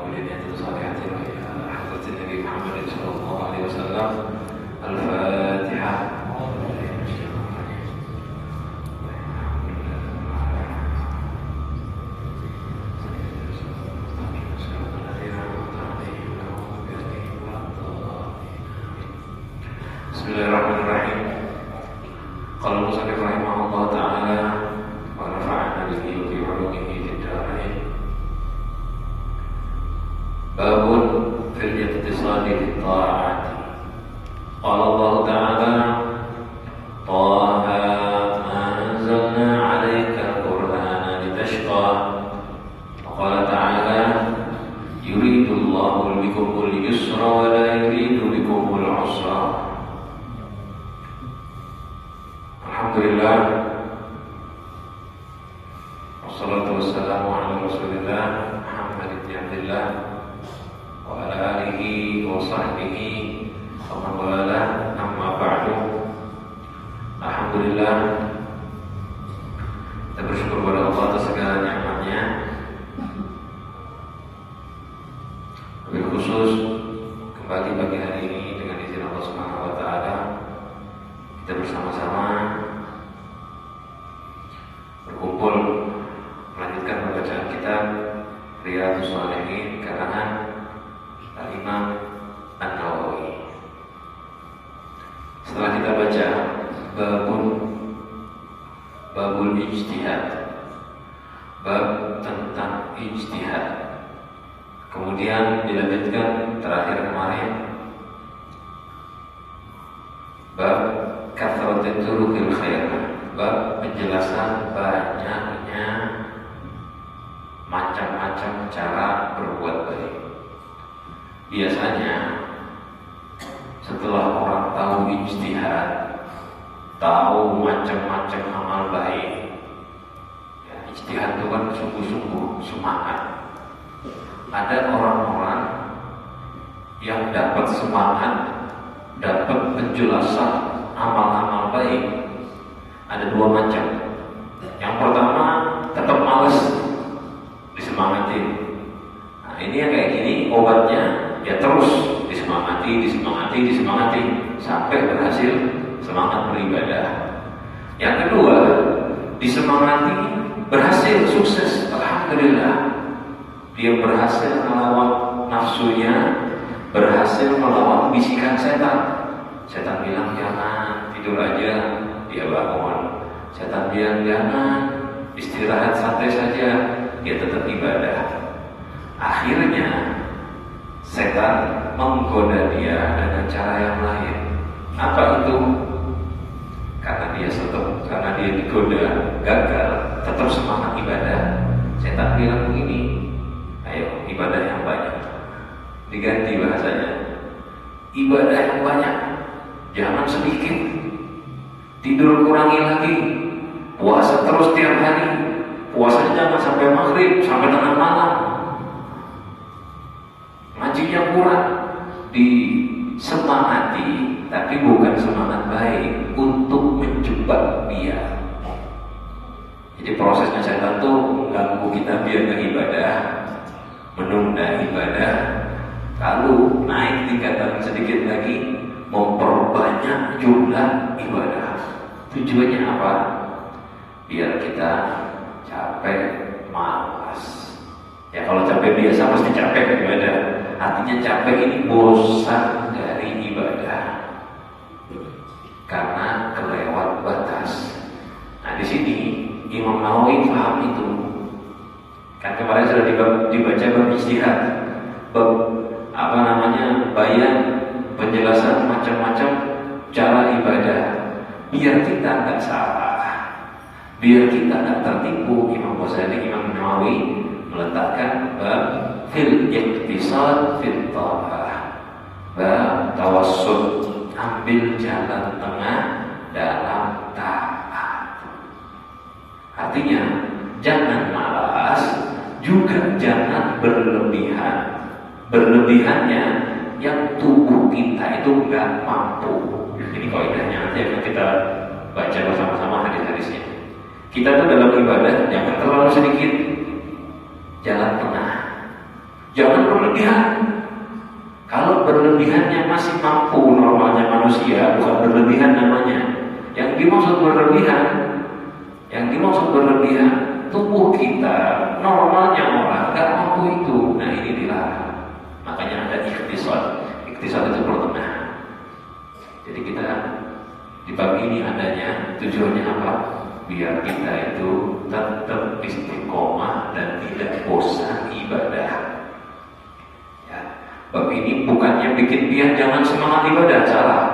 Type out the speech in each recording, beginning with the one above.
كل نية صالحة وإلى حضرة النبي محمد صلى الله عليه وسلم. الفاتحة. Bismillahirrahmanirrahim. Qala musannif rahimahullah ta'ala wa nafa'ana bihi wa bi 'ulumihi fid dharain. Babun fil ittisali bit ta'ati. Qala Allah ta'ala Taha ma anzalna 'alaika al-Qur'ana litashqa. Wa qala ta'ala yuridu Allahu bikumul yusra wa la yuridu bikumul 'usra. Alhamdulillah, wassalatu wassalamu ala rasulillah Muhammad ibn Abdillah wa ala alihi wa sahbihi wa man wala, amma ba'du. Alhamdulillah, kita bersyukur kepada Allah atas segala nikmatnya. Lebih khusus kembali pagi hari ini dengan izin Allah Subhanahu wa taala kita bersama-sama berkumpul melanjutkan pembacaan kitab Riyadhus Shalihin karangan Al-Imam An-Nawawi. Setelah kita baca babul ijtihad, bab tentang ijtihad, kemudian dilanjutkan terakhir kemarin bab kathratul turuqil khair, bab penjelasan banyaknya macam-macam cara berbuat baik. Biasanya setelah orang tahu ijtihad, tahu macam-macam amal baik, ya, ijtihad itu kan sungguh-sungguh semangat. Ada orang-orang yang dapat semangat, dapat penjelasan amal-amal baik, ada dua macam. Yang pertama tetap males disemangati. Nah, ini yang kayak gini obatnya ya terus disemangati sampai berhasil semangat beribadah. Yang kedua disemangati, berhasil, sukses, alhamdulillah, dia berhasil melawan nafsunya, berhasil melawan bisikan setan. Setan bilang jangan tidur aja, dia bangun. Setan bilang jangan istirahat santai saja, dia tetap ibadah. Akhirnya setan menggoda dia dengan cara yang lain. Apa itu? Karena dia digoda, gagal, tetap semangat ibadah. Setan bilang begini, ayo ibadah yang banyak. Diganti bahasanya, ibadah yang banyak, jangan sedikit. Tidur kurangi lagi, puasa terus tiap hari, puasanya jangan sampai maghrib, sampai tengah malam. Ngajinya kurang, disemangati, tapi bukan semangat baik untuk menjebak dia. Jadi prosesnya setan tuh mengganggu kita biar nggak ibadah, menunda ibadah, lalu naik tingkatan sedikit lagi, memperbanyak jumlah ibadah. Tujuannya apa? Biar kita capek, malas. Ya kalau capek biasa pasti capek ibadah. Artinya capek ini bosan dari ibadah karena kelewat batas. Nah di sini Imam Nawawi paham itu. Kan kemarin sudah dibaca bab ijtihad, bab bayan, penjelasan macam-macam cara ibadah, biar kita nggak salah, biar kita nggak tertipu. Imam Ghazali, Imam Nawawi meletakkan bab fil iktisad fil ta'ah, bab tawassut, ambil jalan tengah dalam taat. Artinya jangan malas, juga jangan berlebihan. Berlebihannya yang tubuh kita itu nggak mampu. Ini kaidahnya nanti akan kita baca bersama-sama hadis-hadisnya. Kita tuh dalam ibadah jangan terlalu sedikit, jalan tengah. Jangan berlebihan. Kalau berlebihannya masih mampu normalnya manusia, bukan berlebihan namanya. Yang dimaksud berlebihan, tubuh kita normalnya orang nggak mampu itu. Nah ini dilarang. Makanya ada ikhtisar. Ikhtisar itu pertengahan. Jadi kita di bab ini adanya tujuannya apa? Biar kita itu tetap istiqomah dan tidak bosan ibadah. Ya, bab ini bukannya bikin biar jangan semangat ibadah, salah.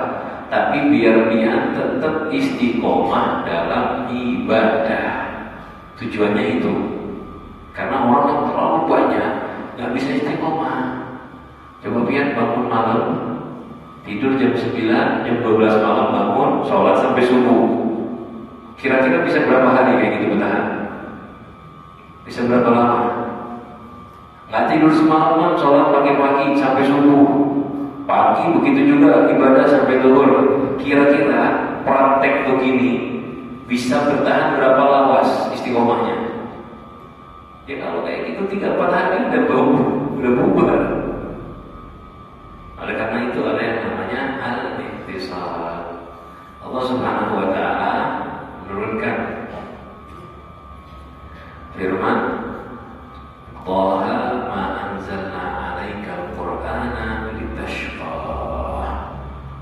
Tapi biar dia tetap istiqomah dalam ibadah. Tujuannya itu. Karena orang yang terlalu banyak nggak bisa istiqomah. Coba lihat bangun malam, tidur jam 9, jam 12 malam bangun, sholat sampai subuh. Kira-kira bisa berapa hari kayak gitu bertahan? Bisa berapa lama? Nggak tidur semalaman, sholat pagi-pagi sampai subuh. Pagi begitu juga ibadah sampai zuhur. Kira-kira praktek begini bisa bertahan berapa lawas istiqomahnya? Ya kalau kayak gitu 3-4 hari udah bubar. Oleh karena itu ada yang namanya al-ikhtisar. Allah Subhanahu wa taala menurunkan firman, "Taha ma anzalna 'alaikal Qur'ana litashqa."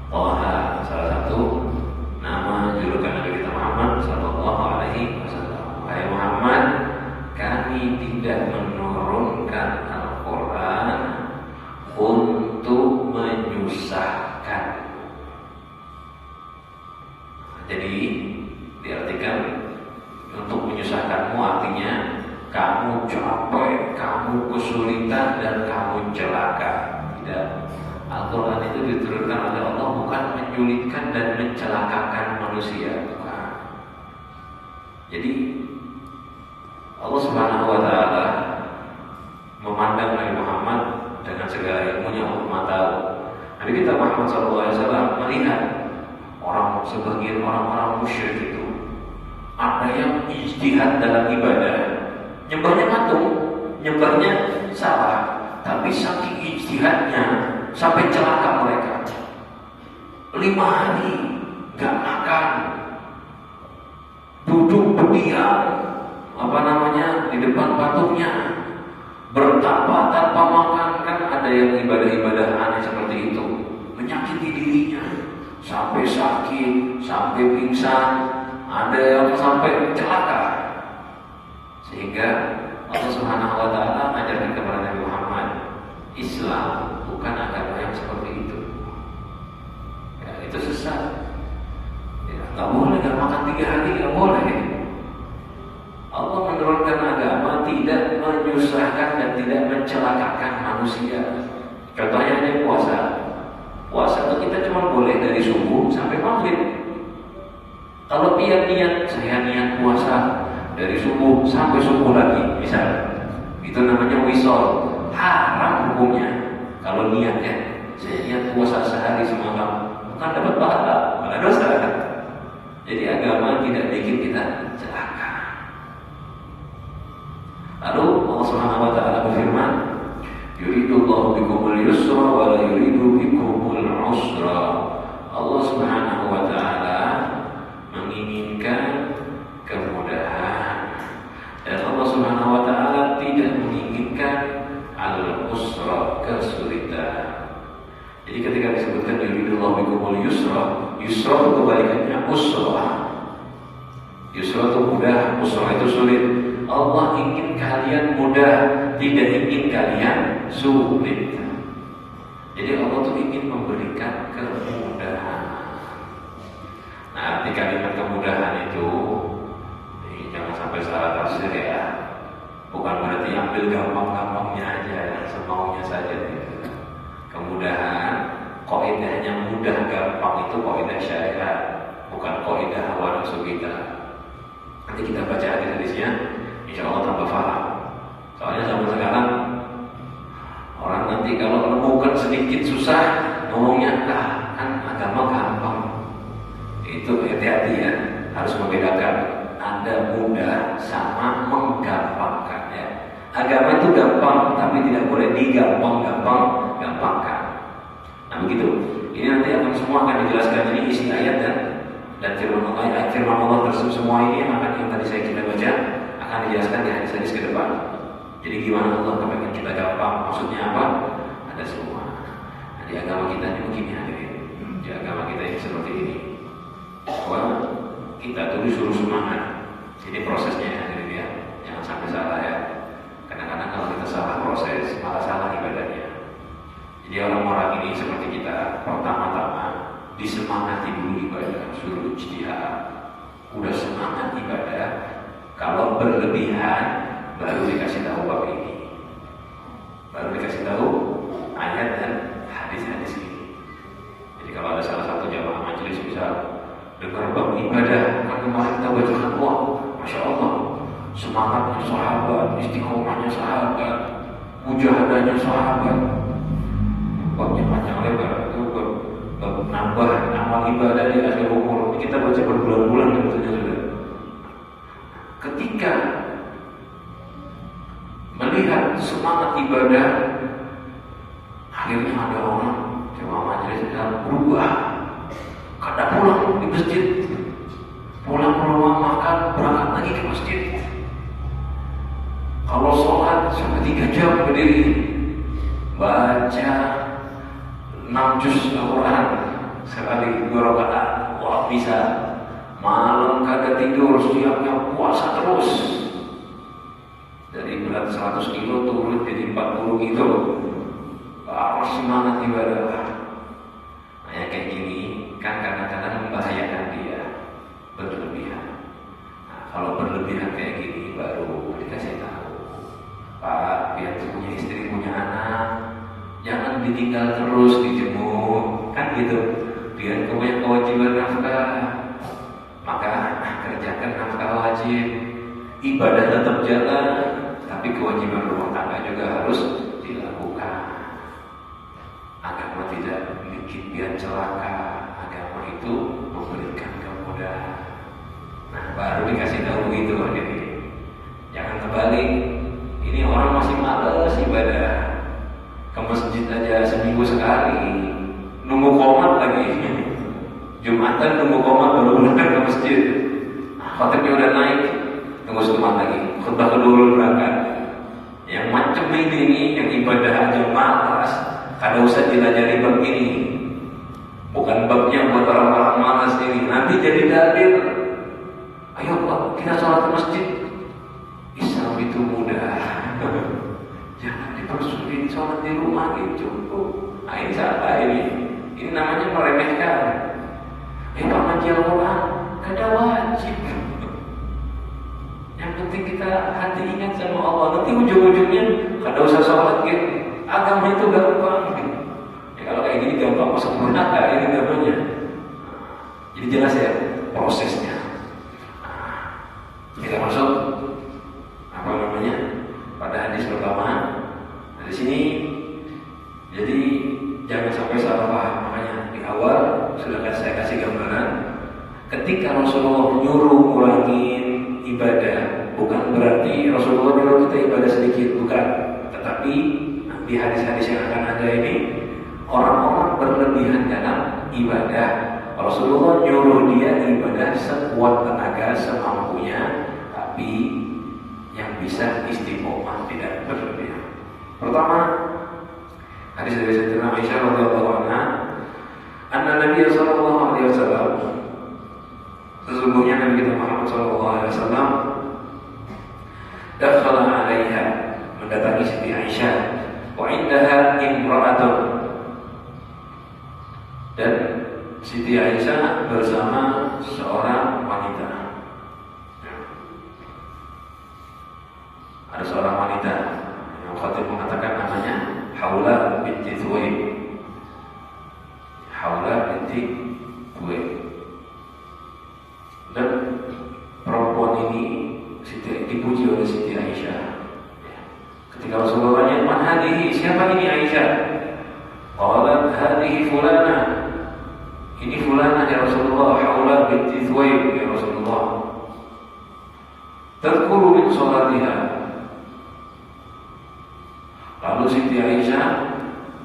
Taha salah satu nama julukan Nabi kita Muhammad sallallahu alaihi wasallam. Wahai Muhammad, kami tidak menurunkan Al-Qur'an untuk menyusahkan. Jadi diartikan untuk menyusahkanmu artinya kamu capek, kamu kesulitan dan kamu celaka. Tidak. Al-Quran itu diturunkan oleh Allah bukan menyulitkan dan mencelakakan manusia. Bukan. Jadi Allah Subhanahu wa taala memandang Nabi Muhammad dengan segala ilmunya. Allah tahu. Nabi kita Muhammad SAW melihat sebagian orang-orang musyrik itu ada yang ijtihad dalam ibadah, nyembahnya patung, nyembahnya salah, tapi saking ijtihadnya sampai celaka mereka. 5 hari gak makan, duduk berdiam, di depan patungnya, bertapa tanpa makan. Kan ada yang ibadah-ibadah aneh seperti itu, menyakiti dirinya sampai sakit, sampai pingsan, ada yang sampai celaka. Sehingga Allah Subhanahu wa taala mengajarkan kepada Nabi Muhammad, Islam bukan agama yang seperti itu. Ya, itu sesat. Ya, nggak boleh nggak makan 3 hari, nggak boleh. Allah menurunkan agama tidak menyusahkan dan tidak mencelakakan manusia. Contohnya ada puasa. Puasa itu kita cuma boleh dari subuh sampai maghrib. Kalau niat, saya niat puasa dari subuh sampai subuh lagi, misalnya, itu namanya wisol, haram hukumnya. Kalau niatnya, saya niat puasa sehari semalam, bukan dapat pahala, malah dosa. Jadi agama tidak bikin kita celaka. Lalu Allah Subhanahu wa taala berfirman, yuridullahu bikumul yusra wa la yuridu bikumul usra. Allah Subhanahu wa taala menginginkan kemudahan, dan Allah Subhanahu wa taala tidak menginginkan al-usra, kesulitan. Jadi ketika disebutkan yuridullahu bikumul yusra, yusra itu kebalikannya usra. Yusra itu mudah, usra itu sulit. Allah ingin kalian mudah, tidak ingin kalian sulit. Jadi Allah tuh ingin memberikan kemudahan. Nah, di kalimat kemudahan itu jangan sampai salah tafsir ya. Bukan berarti ambil gampang-gampangnya aja, semaunya saja. Kemudahan, kaidahnya mudah gampang itu kaidah syariat, bukan kaidah hawa nafsu kita. Nanti kita baca hadis-hadisnya, insya Allah tambah paham. Soalnya zaman sekarang orang nanti kalau menemukan sedikit susah ngomongnya kan agama gampang. Itu hati-hati ya, harus membedakan ada mudah sama menggampangkan ya. Agama itu gampang, tapi tidak boleh digampang-gampangkan. Nah begitu. Ini nanti semua akan dijelaskan, ini isi ayat dan firman Allah tersebut, semua ini yang tadi saya kita baca akan dijelaskan di hadis-hadis ke depan. Jadi gimana Allah kepengen kita gampang, maksudnya apa? Ada semua. Nah, di agama kita ini begini hadirin. Di agama kita ini seperti ini. Bahwa kita tuh disuruh semangat. Jadi prosesnya hadirin ya, jangan sampai salah ya. Kadang-kadang kalau kita salah proses, malah salah ibadahnya. Jadi orang-orang ini seperti kita, pertama-tama disemangati dulu ibadah, suruh ijtihad. Udah semangat ibadah, kalau berlebihan baru dikasih tahu bab ini, baru dikasih tahu ayat dan hadis-hadis ini. Jadi kalau ada salah satu jamaah majelis misal dengar bab ibadah, kan kemarin kita bacakan, wah, masya Allah, semangatnya sahabat, istiqomahnya sahabat, mujahadahnya sahabat, babnya panjang lebar, itu nambah amal ibadah di akhir umur. Kita baca berbulan-bulan sebetulnya sudah. Ketika melihat semangat ibadah, akhirnya ada orang jemaah majelis yang berubah. Kadang pulang di masjid, pulang ke rumah makan, berangkat lagi ke masjid. Kalau sholat sampai 3 jam berdiri, baca 6 juz Al-Quran sekali 2 rakaat, wah bisa. Malam kada tidur, siangnya puasa terus. Dari berat 100 kilo turun jadi 40 kilo. Harus semangat ibadah. Nah yang kayak gini kan kadang-kadang membahayakan dia berlebihan. Nah kalau berlebihan kayak gini baru dikasih tahu, Pak, biar punya istri, punya anak, jangan ditinggal terus, dijemur, kan gitu. Biar punya kewajiban nafkah, maka kerjakan nafkah wajib. Ibadah tetap jalan, tapi kewajiban rumah tangga juga harus dilakukan. Agama tidak bikin biar celaka, agama itu memberikan kemudahan. Nah, baru dikasih tahu gitu, jadi jangan terbalik. Ini orang masih malas ibadah, ke masjid aja seminggu sekali, nunggu qomat lagi. Jumatan nunggu qomat baru berangkat ke masjid. Khotibnya udah naik, tunggu setemat lagi, khutbah kedua berangkat. Yang macam ini yang ibadah aja malas, kada usah dilajari bab ini. Bukan babnya buat orang-orang malas ini. Nanti jadi dalil. Ayo Pak, kita sholat ke masjid. Islam itu mudah. Jangan dipersulit, sholat di rumah itu cukup. Nah ini salah ini. Ini namanya meremehkan. Pak ngaji Al-Quran, kada wajib. Yang penting kita hati ingat sama Allah. Nanti ujung-ujungnya kada usah sholat gitu. Agama itu gampang. Ya kalau kayak gini gampang masuk neraka ini namanya. Jadi jelas ya prosesnya. Kita masuk apa namanya pada hadis pertama. Dari sini jadi jangan sampai salah paham. Makanya di awal sudah saya kasih gambaran. Ketika Rasulullah nyuruh ngurangin ibadah, bukan berarti Rasulullah nyuruh kita ibadah sedikit, bukan. Tetapi di hadis-hadis yang akan ada ini, orang-orang berlebihan dalam ibadah. Rasulullah nyuruh dia ibadah sekuat tenaga, semampunya, tapi yang bisa istiqomah, tidak berlebihan. Pertama, hadis dari Sayyidatina Aisyah radhiyallahu anha, anna Nabi sallallahu alaihi wasallam, sesungguhnya Nabi kita Muhammad sallallahu alaihi wasallam dakhala 'alaiha, mendatangi Siti Aisyah, wa indaha imra'atun, dan Siti Aisyah bersama seorang wanita. Ada seorang wanita yang Khatib mengatakan namanya Haula binti Thuwaib. Haula binti Thuwaib. Dan perempuan ini dipuji oleh Siti Aisyah. Ketika Rasulullah tanya, "Man hadihi?" Siapa ini Aisyah? Qalat, "Hadihi fulana." Ini fulana ya Rasulullah, Haula binti Thuwaib ya Rasulullah. Tadhkuru min salatiha. Lalu Siti Aisyah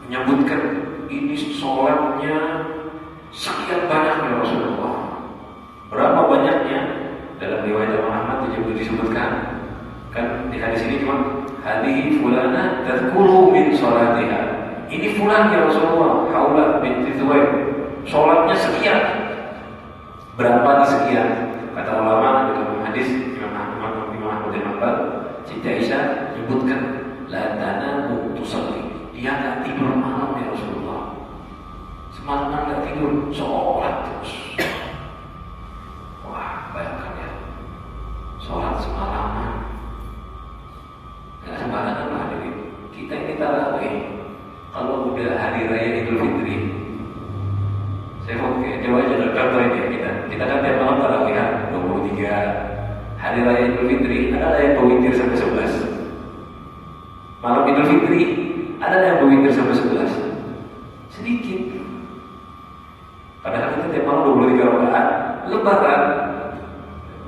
menyebutkan, ini sholatnya sekian banyak ya Rasulullah. Berapa banyaknya? Dalam riwayat Imam Ahmad disebutkan. Kan di hadis ini cuma hadhihi fulana tadhkuru min sholatiha. Ini fulan ya Rasulullah, Khawlah binti Thuwaib. Sholatnya sekian. Berapa nih sekian? Kata ulama dalam hadis Imam Ahmad bin Hanbal, Siti Aisyah menyebutkan la tanamu tusalli. Dia nggak tidur malam ya Rasulullah. Semalaman nggak tidur, sholat terus. Wah, bayangkan ya, sholat semalaman. Nggak sembarangan lah hadirin. Kita ini tarawih. Kalau udah hari raya Idul Fitri, saya mau coba aja contoh ini ya kita kan tiap malam tarawihan 23. Hari raya Idul Fitri ada yang berwitir sampai 11. Malam Idul Fitri ada yang berwitir sampai 11. Sedikit. Padahal kita tiap malam 23 rakaat. Lebaran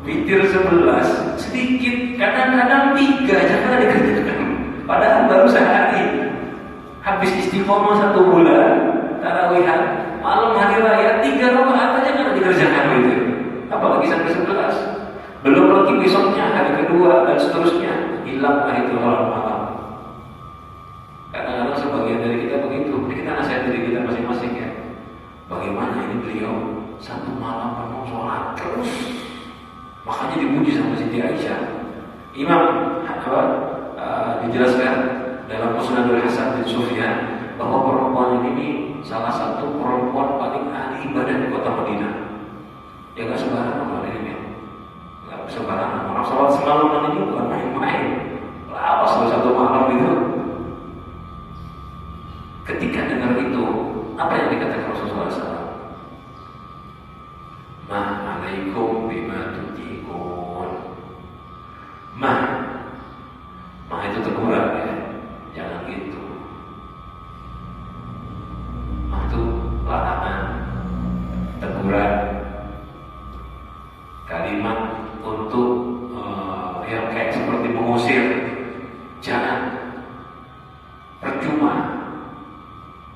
witir 11 sedikit, kadang-kadang 3 jangan dikerjakan. Padahal baru sehari. Habis istiqomah 1 bulan tarawihan, malam hari raya 3 rakaat aja kan dikerjakan gitu. Apalagi sampai 11. Belum lagi besoknya hari kedua dan seterusnya, hilanglah itu malam. Kadang-kadang sebagian dari kita begitu. Kita nasihat diri kita masing-masing ya. Bagaimana ini beliau 1 malam penuh sholat terus. Makanya dipuji sama Siti Aisyah. Imam dijelaskan dalam Musnadul Hasan bin Sufyan bahwa perempuan ini salah satu perempuan paling ahli ibadah di kota Madinah. Ya nggak sembarangan orang ini, nggak sembarangan. Orang sholat semalaman ini bukan main-main. Lawas loh 1 malam itu. Ketika dengar itu, apa yang dikatakan Rasulullah SAW? Ma'alaikum bima tutikun. Ma itu teguran ya, jangan gitu. Ma itu larangan, teguran, kalimat untuk yang kayak seperti mengusir. Jangan, percuma.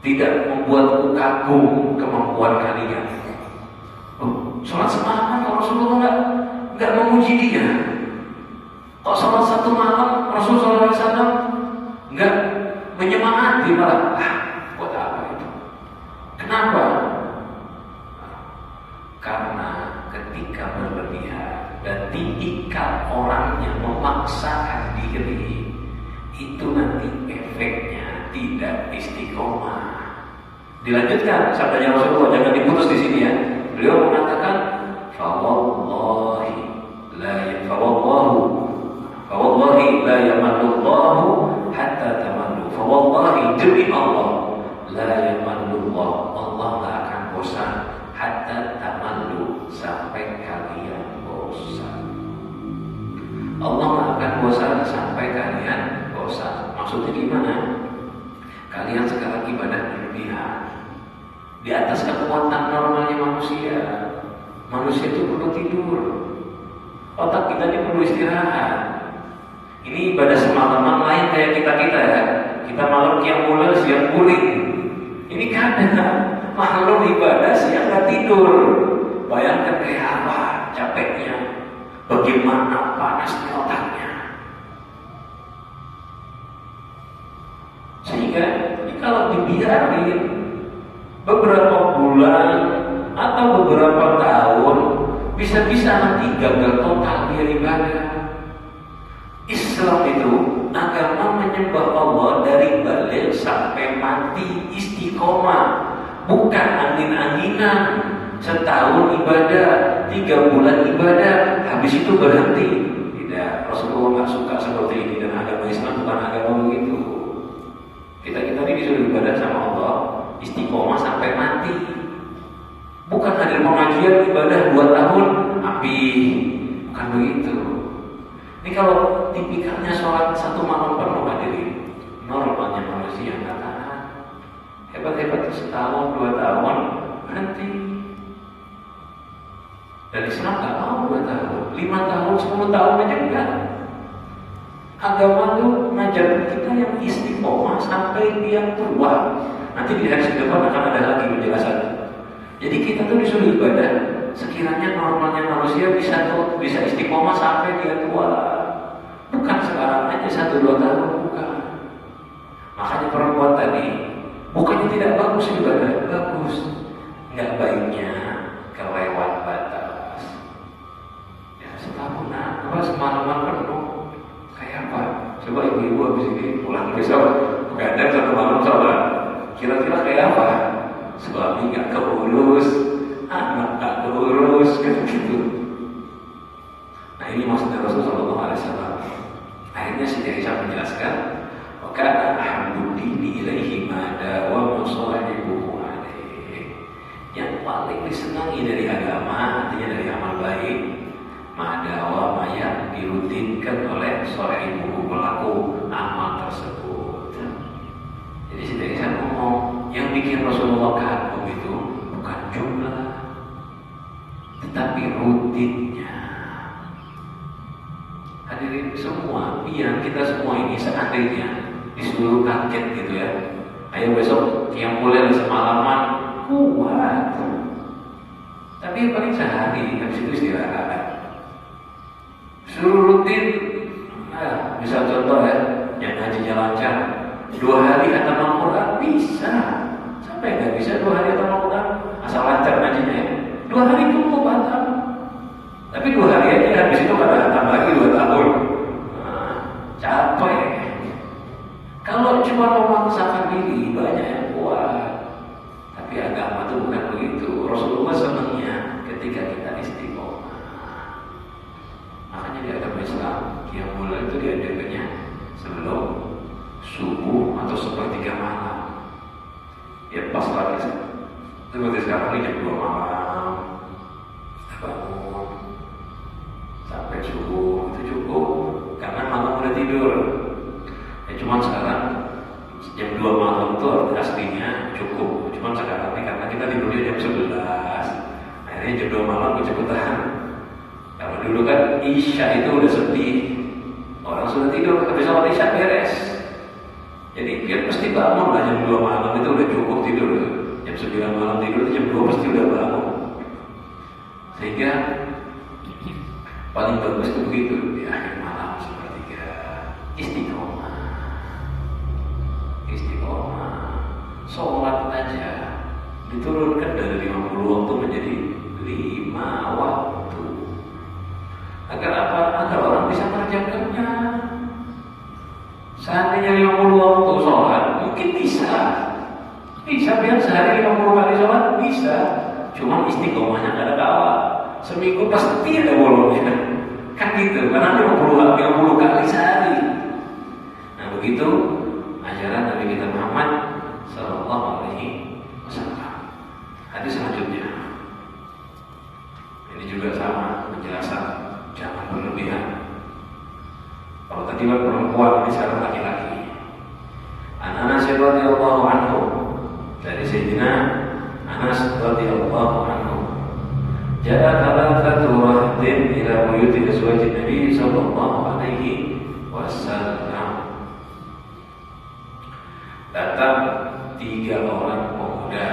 Tidak membuatku kagum kemampuan kalian. Sholat semalam Rasulullah nggak memuji dia. Kok sholat 1 malam Rasulullah SAW nggak menyemangati malah. Buat apa itu? Kenapa? Karena ketika berlebihan dan tipikal orangnya memaksakan diri, itu nanti efeknya tidak istiqomah. Dilanjutkan sabdanya Rasulullah, jangan diputus di sini ya. Beliau mengatakan, fawallahi la yamanullahu hatta tamannu. Fawallahi demi Allah, la yamanullah, Allah nggak akan bosan hatta tamannu, sampai kalian bosan. Allah nggak akan bosan sampai kalian bosan. Maksudnya gimana? Kalian sekarang ibadah berlebihan di atas kekuatan normalnya manusia. Manusia itu perlu tidur. Otak kita ini perlu istirahat. Ini ibadah semalaman lain kayak kita ya. Kita malam qiyamul lail, siang guling. Ini kadang makhluk ibadah siang nggak tidur. Bayangkan kayak apa capeknya, bagaimana panasnya otaknya. Sehingga kalau dibiarin beberapa bulan atau beberapa tahun, bisa-bisa nanti gagal total dia ibadah. Islam itu agama menyembah Allah dari balik sampai mati, istiqomah, bukan angin-anginan. Setahun ibadah, 3 bulan ibadah, habis itu berhenti. Tidak, Rasulullah nggak suka seperti ini, dan agama Islam bukan agama begitu. Kita ini disuruh ibadah sama Allah, istiqomah sampai mati. Bukan hadir pengajian ibadah 2 tahun, bukan begitu. Ini kalau tipikalnya sholat 1 malam penuh hadirin, normalnya manusia nggak tahan. Hebat-hebat setahun 2 tahun berhenti. Dan Islam nggak mau 2 tahun, 5 tahun, 10 tahun aja enggak. Agama itu ngajarin kita yang istiqomah sampai dia tua. Nanti di hadis depan akan ada lagi penjelasannya. Jadi kita tuh disuruh ibadah sekiranya normalnya manusia bisa istiqomah sampai dia tua. Bukan sekarang aja 1-2 tahun, bukan. Makanya perempuan tadi bukannya tidak bagus ibadah, bagus. Nggak baiknya kelewat batas. Ya setahunan, apa semalaman penuh. Kayak apa? Coba ibu-ibu habis ini pulang besok begadang 1 malam sholat. Kira-kira kayak apa? Suami nggak keurus, anak nggak keurus, kan gitu. Nah ini maksudnya Rasulullah SAW. Akhirnya si Aisyah menjelaskan, "Wakana ahabbu dini ilaihi ma dawama sahibuhu alaihi." Yang paling disenangi dari agama, artinya dari amal baik, ma dawama yang dirutinkan oleh sahibuhu, pelaku amal tersebut. Jadi si Aisyah ngomong, yang bikin Rasulullah kagum itu bukan jumlah, tetapi rutinnya. Hadirin semua, kita semua ini seandainya disuruh kaget gitu ya, ayo besok yang mulai semalaman kuat, tapi yang paling sehari habis itu istirahat. Suruh rutin, nah, bisa contoh ya, yang ngajinya lancar 2 hari khatam Al-Quran bisa, sampai nggak bisa 2 hari khatam Al-Quran asal lancar ngajinya ya. 2 hari cukup khatam. Tapi 2 hari aja, habis itu kada datang lagi 2 tahun. Nah, capek. Kalau cuma memaksakan diri, banyak yang kuat. Tapi agama itu bukan begitu. Rasulullah senangnya ketika kita istiqomah. Makanya di agama Islam, qiyamul lail itu diadakannya sebelum subuh atau sepertiga malam. Ya pas lagi. Seperti sekarang ini jam 2 malam. Kita bangun sampai subuh itu cukup, karena malam udah tidur. Ya cuman sekarang jam 2 malam itu aslinya cukup. Cuman sekarang ini karena kita tidurnya jam 11, akhirnya jam 2 malam kecepatan. Kalau dulu kan Isya itu udah sepi, orang sudah tidur, habis sholat Isya beres. Jadi dia pasti bangun lah jam 2 malam itu udah cukup tidur. Jam 9 malam tidur, jam 2 pasti udah bangun. Sehingga paling bagus itu begitu, di akhir malam sepertiga istiqomah. Sholat aja diturunkan dari 50 waktu menjadi 5 waktu. Agar apa? Agar orang bisa mengerjakannya. Seandainya 50 waktu sholat, mungkin bisa biar sehari 50 kali sholat bisa. Cuma istiqomahnya nggak ada kawat. Seminggu pasti ada bolongnya, kan gitu, karena 50 kali sehari. Nah begitu ajaran Nabi kita Muhammad Sallallahu Alaihi Wasallam. Hadis selanjutnya, ini juga sama penjelasan, jangan berlebihan. Kalau tadi perempuan, ini sekarang laki-laki. Anas radhiyallahu anhu, dari Sayyidina Anas radhiyallahu anhu, ja'a thalathatu rahdin ila buyuti azwajin Nabi sallallahu alaihi wasallam. Datang 3 orang pemuda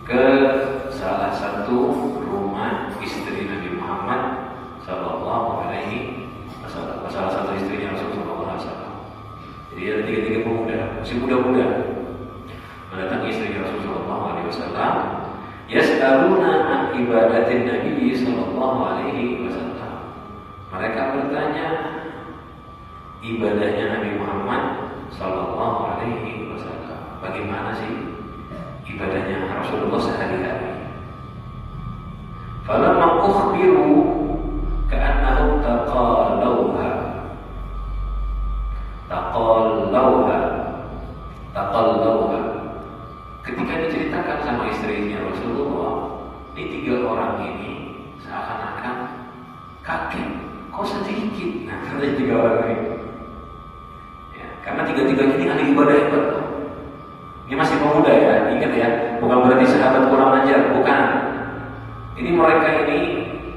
ke salah satu rumah istri Nabi Muhammad sallallahu alaihi wasallam, salah satu istrinya Rasulullah sallallahu alaihi wasallam. Jadi ada 3 pemuda, masih muda-muda, mendatangi istri Rasulullah sallallahu alaihi wasallam. Yas'aluna an ibadatin Nabi sallallahu alaihi wasallam. Mereka bertanya ibadahnya Nabi Muhammad sallallahu alaihi wasallam. Bagaimana sih ibadahnya Rasulullah sehari-hari? Falamma ukhbiru ka'annahum taqallawha. Ketika diceritakan sama istrinya Rasulullah, ini 3 orang ini seakan-akan kaget, kok sedikit. Nah, katanya 3 orang ini, ya, karena 3-3 ini ahli ibadah hebat. Ini masih pemuda ya, ingat ya, bukan berarti sahabat kurang ajar, bukan. Ini mereka ini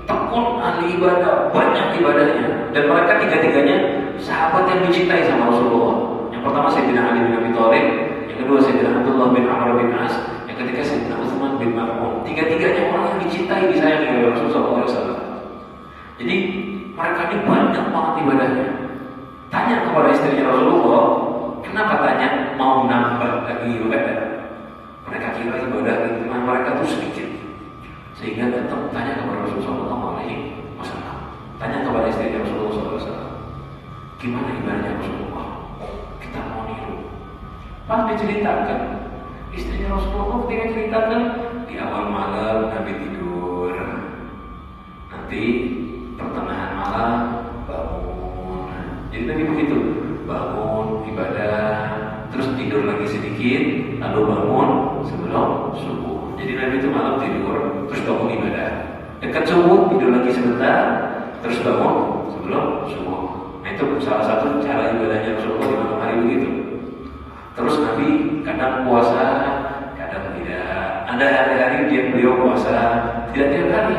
tekun, ahli ibadah, banyak ibadahnya. Dan mereka tiga-tiganya sahabat yang dicintai sama Rasulullah. Yang pertama Sayyidina Ali bin Abi Thalib, yang kedua Sayyidina Abdullah bin Amr bin As, yang ketiga Sayyidina Utsman bin Maz'un. Tiga-tiganya orang yang dicintai, disayangi oleh Rasulullah SAW. Jadi mereka ini banyak banget ibadahnya. Tanya kepada istrinya Rasulullah, kenapa tanya mau nambah lagi ibadah? Mereka kira ibadah iman mereka itu sedikit, sehingga tetap tanya kepada Rasulullah SAW. Tanya kepada istrinya Rasulullah SAW, gimana ibadahnya Rasulullah? Kita mau niru. Pas diceritakan, istrinya Rasulullah ketika ceritakan di awal malam Nabi tidur, nanti pertengahan malam bangun. Jadi Nabi begitu, bangun ibadah, terus tidur lagi sedikit, lalu bangun sebelum subuh. Jadi Nabi itu malam tidur, terus bangun ibadah. Dekat subuh tidur lagi sebentar, terus bangun sebelum subuh. Nah itu salah satu cara ibadahnya Rasulullah di malam hari begitu. Terus Nabi kadang puasa, kadang tidak. Ada hari-hari beliau puasa, tidak tiap hari.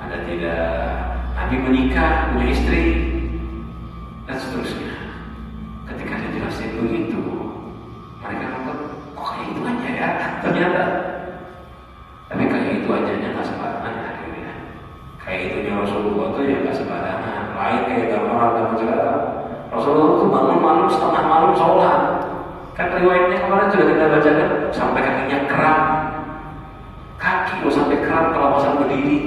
Ada tidak. Nabi menikah, punya istri, dan seterusnya. Ketika dijelasin begitu, mereka nonton, kok kayak itu aja ya? Ternyata. Tapi kayak itu aja nggak sembarangan akhirnya. Kayak itunya Rasulullah tuh ya nggak sembarangan. Lain kayak orang zaman sekarang. Rasulullah tuh bangun malam setengah malam sholat. Kan riwayatnya kemarin sudah kita bacakan sampai kakinya kram. Kaki loh sampai kram kalau pasang berdiri.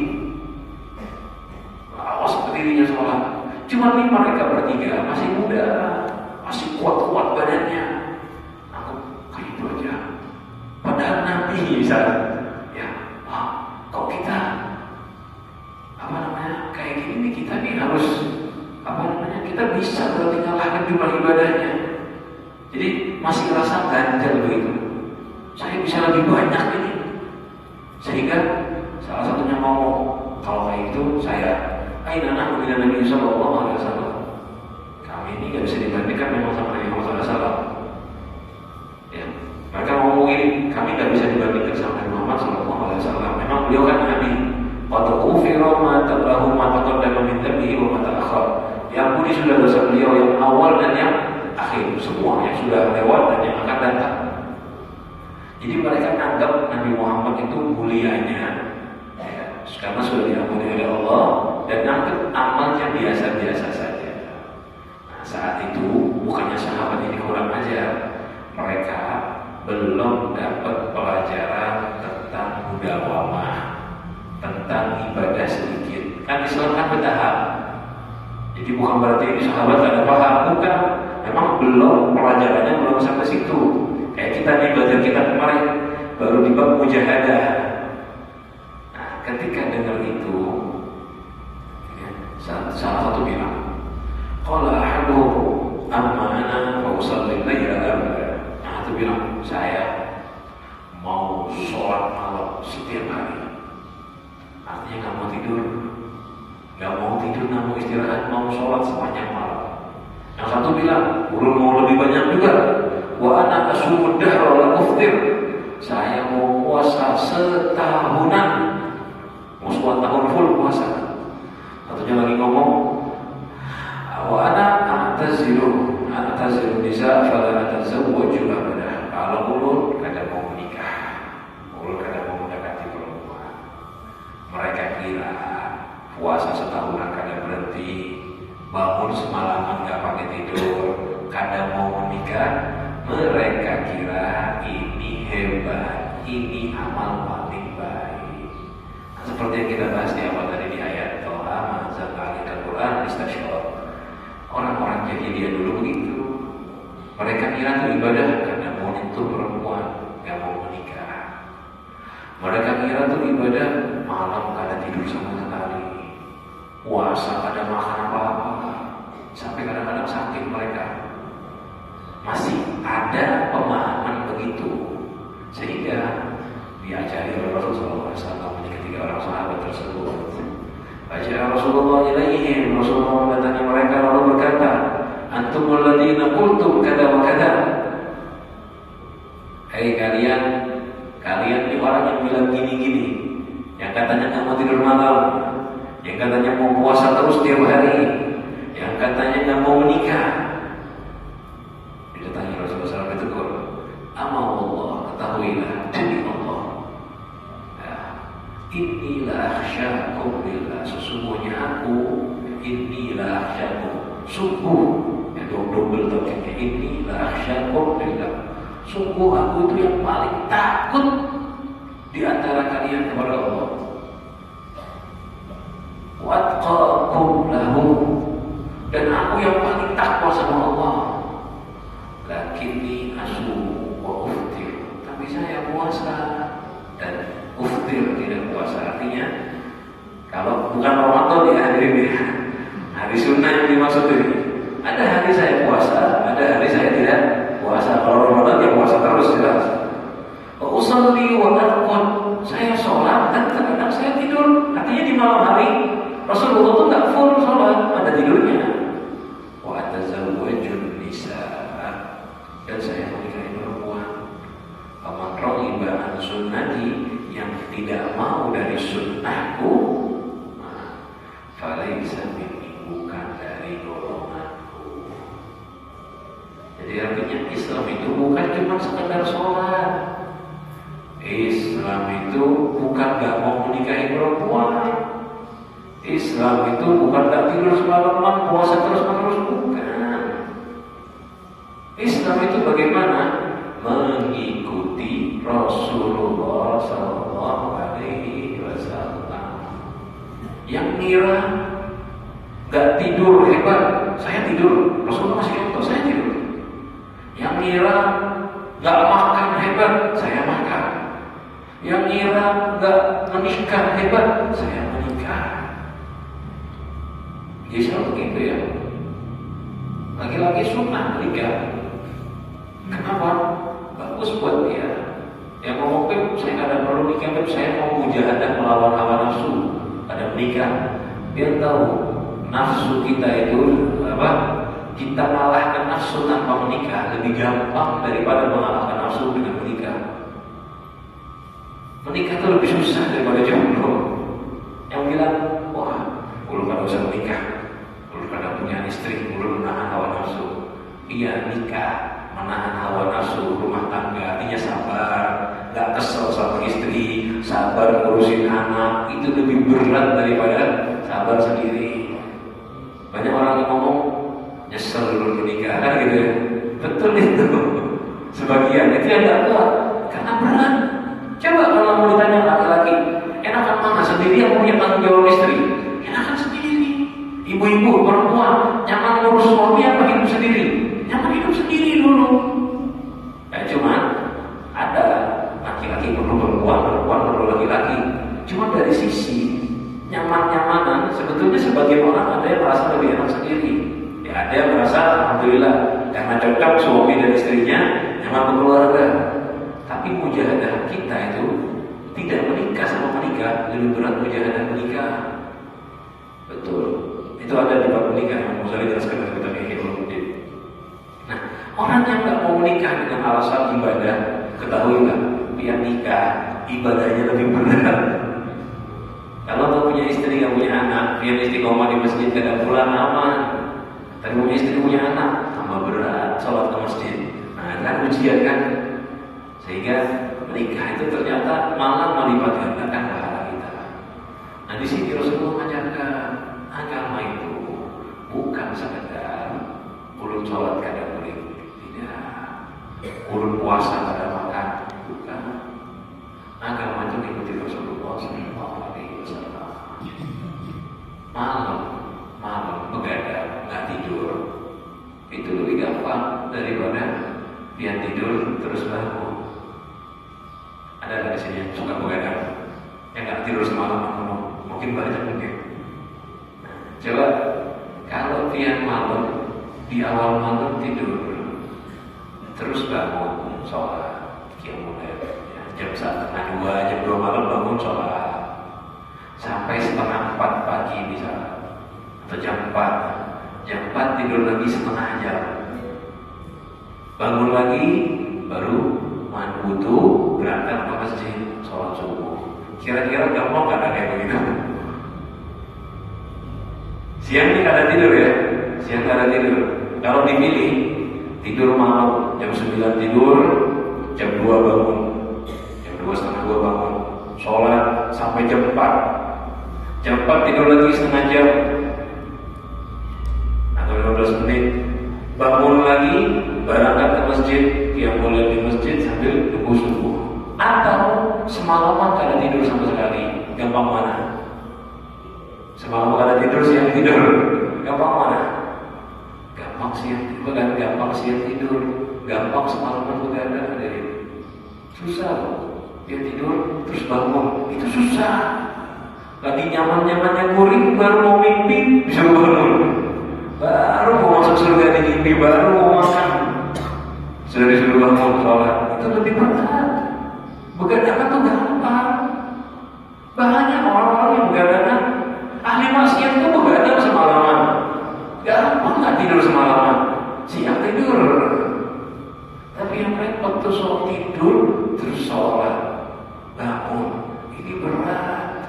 Awas berdirinya sholat. Cuma nih mereka bertiga masih muda, masih kuat-kuat badannya. Aku kayak itu aja. Padahal Nabi misalnya, ya, wah, kok kita kayak gini nih, kita nih harus kita bisa berarti ngalahkan jumlah ibadahnya. Jadi masih rasa ganjal begitu. Saya bisa lebih banyak ini. Sehingga salah satunya ngomong, kalau kayak itu saya aina nahnu min Nabi sallallahu alaihi wasallam. Kami ini nggak bisa dibandingkan memang sama Nabi Muhammad SAW. Ya, mereka ngomong ini, kami nggak bisa dibandingkan sama Nabi Muhammad sallallahu alaihi wasallam. Memang beliau kan Nabi. Qad ghufira ma taqaddama ma taqaddama min dhanbihi wa ma ta'akhkhar. Yang sudah dosa beliau yang awal dan yang akhir, semua yang sudah lewat dan yang akan datang. Jadi mereka anggap Nabi Muhammad itu mulianya, ya, karena sudah diampuni oleh Allah, dan anggap amalnya biasa-biasa saja. Nah, saat itu bukannya sahabat ini kurang ajar, mereka belum dapat pelajaran tentang mudawamah, tentang ibadah sedikit. Kan Islam kan bertahap. Jadi bukan berarti ini sahabat gak ada paham, bukan. Memang belum, pelajarannya belum sampai situ. Kayak kita nih belajar kita kemarin baru di bab mujahadah. Nah, ketika dengar itu, ya, salah satu bilang, qala ahaduhum amma ana fa usalli al-laila. Nah, itu bilang, saya mau sholat malam setiap hari. Artinya nggak mau tidur, nggak mau istirahat, mau sholat sepanjang malam. Yang satu bilang, urun mau lebih banyak juga. Wa ana asumud dahra la uftir. Saya mau puasa setahunan, mau tahun full puasa. Satunya lagi ngomong, wa ana a'tazilu nisa fala atazawwaju abada. Kalau ulun kadang mau menikah, ulun kadang mau mendekati perempuan. Mereka kira puasa setahunan kadang berhenti, bangun semalaman gak pakai tidur, kadang mau menikah. Mereka kira ini hebat, ini amal paling baik. Nah, seperti yang kita bahas di awal tadi di ayat Toha, Manzal Al-Quran, Istasyar. Orang-orang jahiliyah dulu begitu. Mereka kira itu ibadah karena mau nyentuh perempuan, gak mau menikah. Mereka kira itu ibadah malam gak ada tidur sama sekali, puasa gak ada makan apa-apa, sampai kadang-kadang sakit mereka. Masih ada pemahaman begitu, sehingga diajari oleh Rasulullah SAW ketika orang sahabat tersebut. Baca Rasulullah ilaihim, Rasulullah mendatangi mereka lalu berkata, antumul ladzina qultum kada wa kada. Hei kalian ini orang yang bilang gini-gini, yang katanya kamu tidur malam, yang katanya mau puasa terus tiap hari, yang katanya nggak mau menikah. Didatangi Rasulullah SAW ditegur, ama Allah, ketahuilah demi Allah, ya, inilah akhsyakum billah, sesungguhnya aku, inilah akhsyakum, sungguh, ya double tauhidnya, inilah akhsyakum billah, sungguh aku itu yang paling takut di antara kalian kepada Allah. Watqakum lahu, dan aku yang paling takwa sama Allah. Lakinni asumu wa uftir, tapi saya puasa dan uftir, tidak puasa. Artinya kalau bukan Ramadan ya hadirin ya, hari sunnah yang dimaksud ini. Ada hari saya puasa, ada hari saya tidak puasa. Kalau Ramadan ya puasa terus jelas. Wa usalli wa arqud, saya sholat dan kadang saya tidur. Artinya di malam hari Rasulullah itu nggak full sholat, ada tidurnya. Wa atazawwajun nisa, dan saya menikahi perempuan. Faman raghiba an sunnati, yang tidak mau dari sunnahku, falaysa minni, bukan dari golonganku. Jadi artinya Islam itu bukan cuma sekedar sholat. Islam itu bukan nggak mau menikahi perempuan. Islam itu bukan gak tidur semalaman, puasa terus-menerus, bukan. Islam itu bagaimana? Mengikuti Rasulullah SAW. Yang ngira gak tidur hebat, saya tidur. Rasulullah masih contoh, saya tidur. Yang ngira gak makan hebat, saya makan. Yang ngira gak menikah hebat, saya menikah. Islam begitu ya. Laki-laki sunnah menikah. Kenapa? Bagus buat dia. Yang ngomong, saya nggak ada perlu nikah, saya mau mujahadah melawan hawa nafsu. Ada menikah. Biar tahu nafsu kita itu apa? Kita mengalahkan nafsu tanpa menikah lebih gampang daripada mengalahkan nafsu dengan menikah. Menikah itu lebih susah daripada jomblo. Yang bilang, wah, belum pada usah menikah, belum pada punya istri, belum menahan hawa nafsu. Iya, nikah, menahan hawa nafsu, rumah tangga, artinya sabar, gak kesel sama istri, sabar ngurusin anak, itu lebih berat daripada sabar sendiri. Banyak orang yang ngomong nyesel dulu menikah, kan gitu ya. Betul itu. Sebagian itu yang gak kuat, karena berat. Coba kalau mau ditanya laki-laki, enakan mana, sendiri yang punya tanggung jawab istri? Enakan sendiri. Ibu-ibu, perempuan, nyaman ngurus suami apa hidup sendiri? Nyaman hidup sendiri dulu. Ya cuman ada laki-laki perlu perempuan, perempuan perlu laki-laki. Cuma dari sisi nyaman-nyamanan, sebetulnya sebagian orang ada yang merasa lebih enak sendiri. Ya ada yang merasa alhamdulillah karena cocok suami dan istrinya, nyaman berkeluarga. Tapi mujahadah kita itu tidak menikah sama menikah, lebih berat mujahadah menikah. Betul. Itu ada di bab menikah yang mau saya jelaskan dalam kitab Ihya. Nah, orang yang nggak mau menikah dengan alasan ibadah, ketahuilah, biar nikah ibadahnya lebih berat. Kalau nggak punya istri, nggak punya anak, biar istiqomah di masjid kadang pulang aman. Tapi punya istri, punya anak, tambah berat sholat ke masjid. Nah, kan ujian kan. Sehingga menikah itu ternyata malah melipat gandakan pahala kita. Nah di sini Rasulullah mengajarkan agama itu bukan sekedar ulun sholat kadang boleh, tidak. Ulun puasa kadang makan, bukan. Agama itu ikuti Rasulullah SAW. Malam begadang, nggak tidur, itu lebih gampang daripada dia tidur terus bangun. Ada di sini yang suka begadang, yang nggak tidur semalam, mungkin banyak mungkin. Nah, coba kalau dia malam, di awal malam tidur, terus bangun sholat, qiyamulail, ya, jam 1:30, jam 2 malam bangun sholat, sampai 3:30 pagi bisa, atau jam 4 tidur lagi setengah jam, bangun lagi, baru mandi wudu, berangkat ke masjid, sholat subuh. Kira-kira gampang gak ada kayak begitu? Siang ini kada tidur ya, siang kada tidur. Kalau dipilih, tidur malam, jam 9 tidur, jam 2 bangun, jam 2 setengah 2 bangun, sholat sampai jam 4, jam 4 tidur lagi setengah jam atau 15 menit, bangun lagi, berangkat ke masjid, yang boleh di masjid sambil tunggu subuh. Atau semalaman kada tidur sama sekali, gampang mana? Semalam kada tidur, siang tidur, gampang mana? Gampang siang tidur, gampang siang tidur, gampang semalaman begadang dari susah loh. Dia tidur terus bangun, itu susah. Lagi nyaman-nyamannya guring, baru mau mimpi bisa bangun, baru mau masuk surga di mimpi, baru mau makan sudah disuruh bangun sholat. Itu lebih berat. Begadang tuh gampang. Banyak orang-orang yang begadang, ahli maksiat itu begadang semalaman, gampang nggak tidur semalaman, siang tidur. Tapi yang repot tuh soal tidur terus sholat, bangun, ini berat.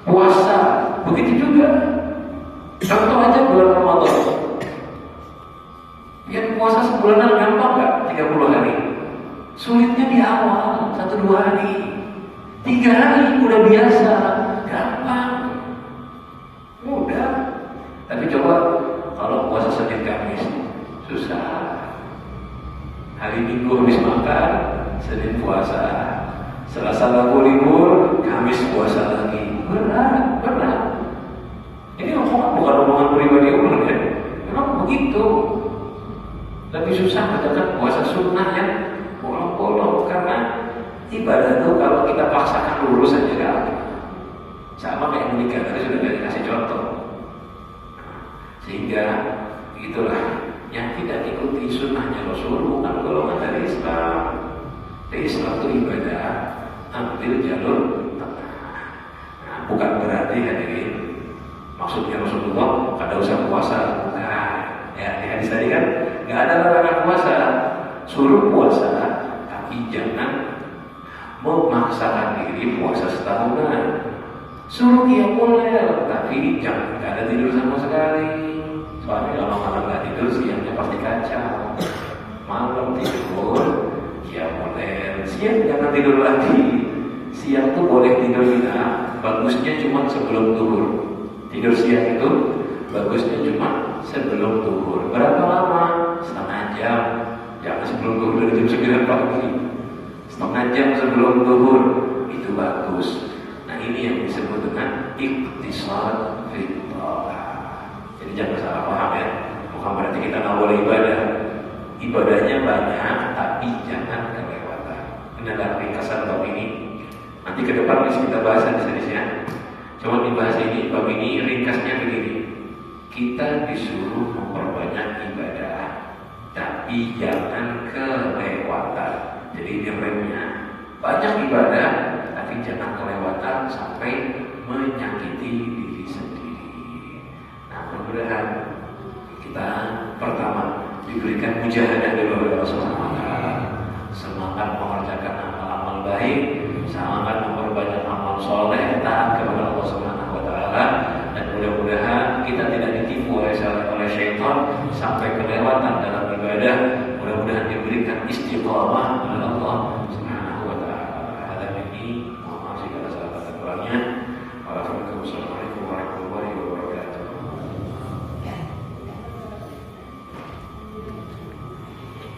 Puasa begitu juga. Contoh aja bulan Ramadan. Yang puasa sebulanan gampang nggak? 30 hari. Sulitnya di awal 1-2 hari. 3 hari udah biasa, gampang, mudah. Tapi coba kalau puasa Senin Kamis, susah. Hari Minggu habis makan, Senin puasa, Selasa Rabu libur, Kamis puasa lagi. Berat. Ini bukan omongan pribadi ulun ya. Memang begitu. Lebih susah menjalankan puasa sunnah yang bolong-bolong, karena ibadah itu kalau kita paksakan lurus saja kan. Sama kayak menikah, tadi sudah dikasih contoh. Sehingga itulah yang tidak ikuti sunnahnya Rasul bukan golongan dari Islam. Dari Islam itu ibadah, ambil jalur tengah. Nah, bukan berarti hadirin maksudnya Rasulullah kada usah puasa, bukan. Ya, di hadis tadi kan nggak ada larangan puasa, suruh puasa, tapi jangan memaksakan diri puasa setahunan. Suruh qiyamul lail, tapi jangan ada tidur sama sekali. Soalnya kalau malam nggak tidur, siangnya pasti kacau. Malam tidur, qiyamul lail, siang jangan tidur lagi. Siang tuh boleh tidur kita, bagusnya cuma sebelum zuhur. Tidur siang itu bagusnya cuma sebelum zuhur. Berapa lama? Setengah jam. Jangan sebelum zuhur dari jam 9 pagi. Setengah jam sebelum zuhur itu bagus. Nah, ini yang disebut dengan ikhtisar fitrah. Jadi jangan salah paham ya. Bukan berarti kita nggak boleh ibadah. Ibadahnya banyak, tapi jangan kelewatan. Ini adalah ringkasan bab ini. Nanti ke depan bisa kita bahas hadis-hadisnya. Cuma dibahas ini, bab ini ringkasnya begini. Kita disuruh memperbanyak ibadah, tapi jangan kelewatan. Jadi ini remnya. Banyak ibadah, tapi jangan kelewatan sampai menyakiti diri sendiri. Nah, mudah-mudahan kita pertama diberikan mujahadah dari Allah Subhanahu wa taala. Semangat mengerjakan amal-amal baik, semangat memperbanyak amal soleh, taat kepada Allah Subhanahu wa taala, dan mudah-mudahan kita tidak ditipu oleh syaitan sampai kelewatan dalam ibadah. Mudah-mudahan diberikan istiqamah oleh Allah